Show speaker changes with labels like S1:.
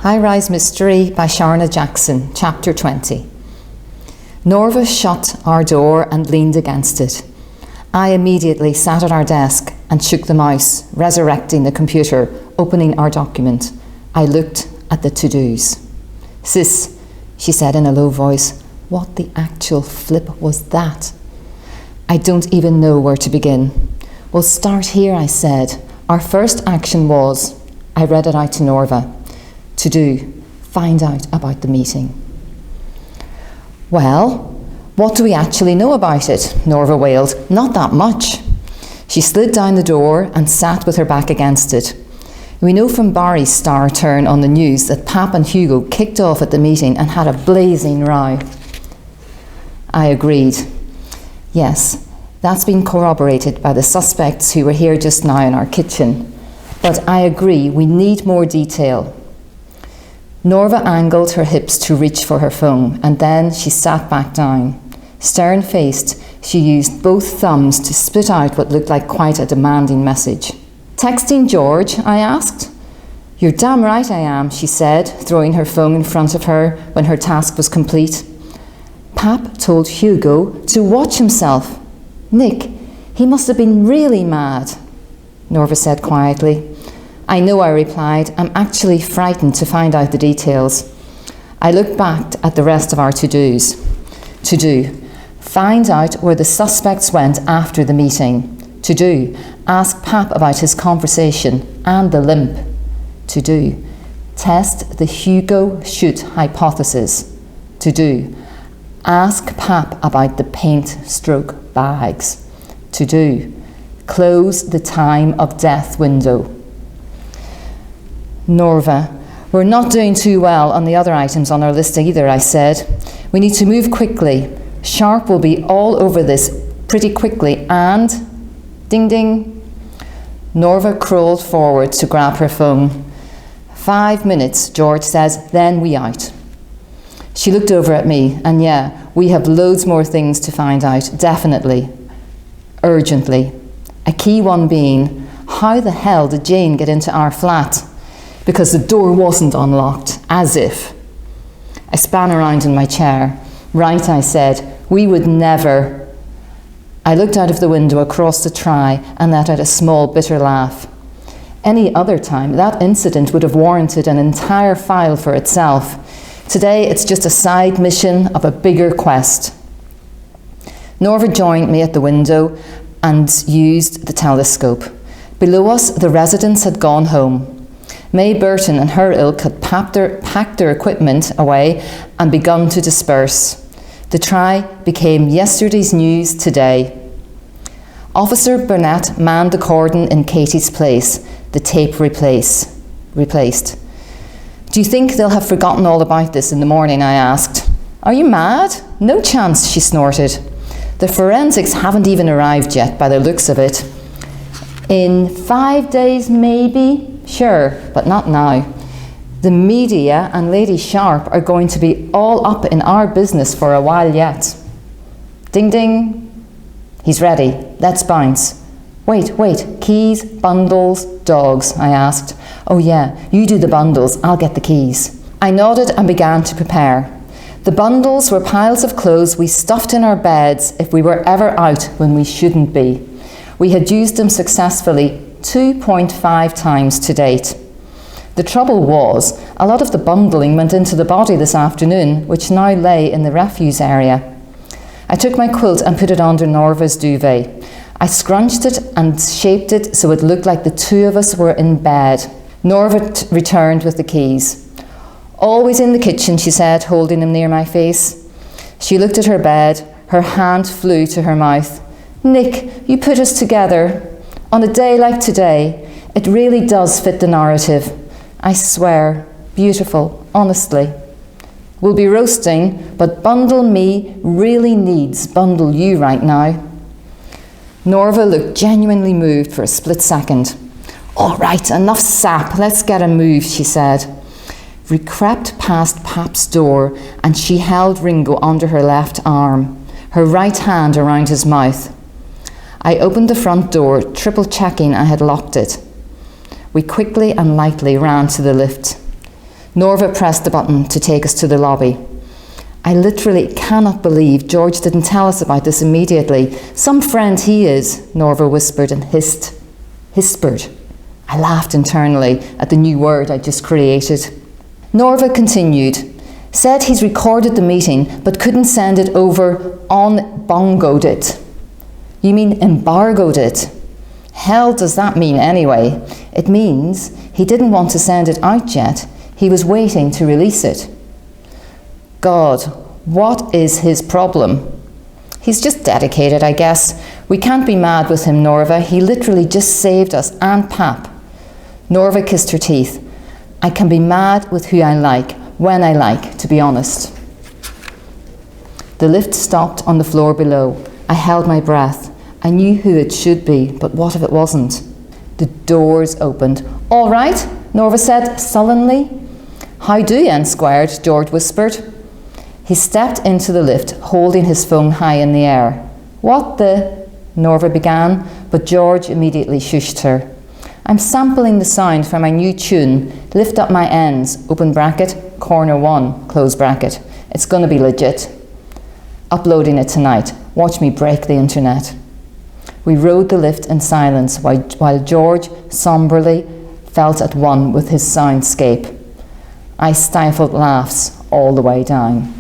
S1: High-Rise Mystery by Sharna Jackson, Chapter 20. Norva shut our door and leaned against it. I immediately sat at our desk and shook the mouse, resurrecting the computer, opening our document. I looked at the to-dos. "Sis," she said in a low voice, "what the actual flip was that?" "I don't even know where to begin." "We'll start here," I said. Our first action was, I read it out to Norva, to do, find out about the meeting. "Well, what do we actually know about it?" Norva wailed. "Not that much." She slid down the door and sat with her back against it. "We know from Barry's star turn on the news that Pap and Hugo kicked off at the meeting and had a blazing row." I agreed. "Yes, that's been corroborated by the suspects who were here just now in our kitchen. But I agree, we need more detail." Norva angled her hips to reach for her phone, and then she sat back down. Stern-faced, she used both thumbs to spit out what looked like quite a demanding message. "Texting George?" I asked. "You're damn right I am," she said, throwing her phone in front of her when her task was complete. "Pap told Hugo to watch himself. Nick, he must have been really mad," Norva said quietly. "I know," I replied. "I'm actually frightened to find out the details." I looked back at the rest of our to-dos. To do, find out where the suspects went after the meeting. To do, ask Pap about his conversation and the limp. To do, test the Hugo shoot hypothesis. To do, ask Pap about the paint stroke bags. To do, close the time of death window. "Norva, we're not doing too well on the other items on our list either," I said. "We need to move quickly. Sharp will be all over this pretty quickly and..." Ding ding. Norva crawled forward to grab her phone. "5 minutes, George says, then we out." She looked over at me, and yeah, we have loads more things to find out, definitely. Urgently. A key one being, how the hell did Jane get into our flat? Because the door wasn't unlocked, as if. I span around in my chair. "Right," I said, "we would never..." I looked out of the window across the Try and let out a small bitter laugh. Any other time, that incident would have warranted an entire file for itself. Today, it's just a side mission of a bigger quest. Norva joined me at the window and used the telescope. Below us, the residents had gone home. May Burton and her ilk had packed their equipment away and begun to disperse. The Try became yesterday's news today. Officer Burnett manned the cordon in Katie's place, the tape replaced. "Do you think they'll have forgotten all about this in the morning?" I asked. "Are you mad? No chance," she snorted. "The forensics haven't even arrived yet by the looks of it. In 5 days maybe? Sure, but not now. The media and Lady Sharp are going to be all up in our business for a while yet." Ding ding. "He's ready. Let's bounce." Wait, keys, bundles, dogs," I asked. "Oh yeah, you do the bundles, I'll get the keys." I nodded and began to prepare. The bundles were piles of clothes we stuffed in our beds if we were ever out when we shouldn't be. We had used them successfully 2.5 times to date. The trouble was, a lot of the bundling went into the body this afternoon, which now lay in the refuse area. I took my quilt and put it under Norva's duvet. I scrunched it and shaped it so it looked like the two of us were in bed. Norva returned with the keys. "Always in the kitchen," she said, holding them near my face. She looked at her bed. Her hand flew to her mouth. "Nick, you put us together. On a day like today, it really does fit the narrative. I swear, beautiful, honestly. We'll be roasting, but Bundle Me really needs Bundle You right now." Norva looked genuinely moved for a split second. "All right, enough sap, let's get a move," she said. We crept past Pap's door and she held Ringo under her left arm, her right hand around his mouth. I opened the front door, triple checking I had locked it. We quickly and lightly ran to the lift. Norva pressed the button to take us to the lobby. I literally cannot believe George didn't tell us about this immediately. Some friend he is, Norva whispered and hispered. I laughed internally at the new word I just created. Norva continued, said he's recorded the meeting but couldn't send it over bongoed it. You mean embargoed it? Hell does that mean anyway? It means he didn't want to send it out yet. He was waiting to release it. God, what is his problem? He's just dedicated, I guess. We can't be mad with him, Norva. He literally just saved us and Pap. Norva kissed her teeth. I can be mad with who I like, when I like, to be honest. The lift stopped on the floor below. I held my breath. I knew who it should be, but what if it wasn't? The doors opened. All right, Norva said sullenly. How do you, Squired? George whispered. He stepped into the lift, holding his phone high in the air. What the? Norva began, but George immediately shushed her. I'm sampling the sound from my new tune, Lift Up My Ends, open bracket, corner 1, close bracket. It's going to be legit. Uploading it tonight. Watch me break the internet. We rode the lift in silence while George somberly felt at one with his soundscape. I stifled laughs all the way down.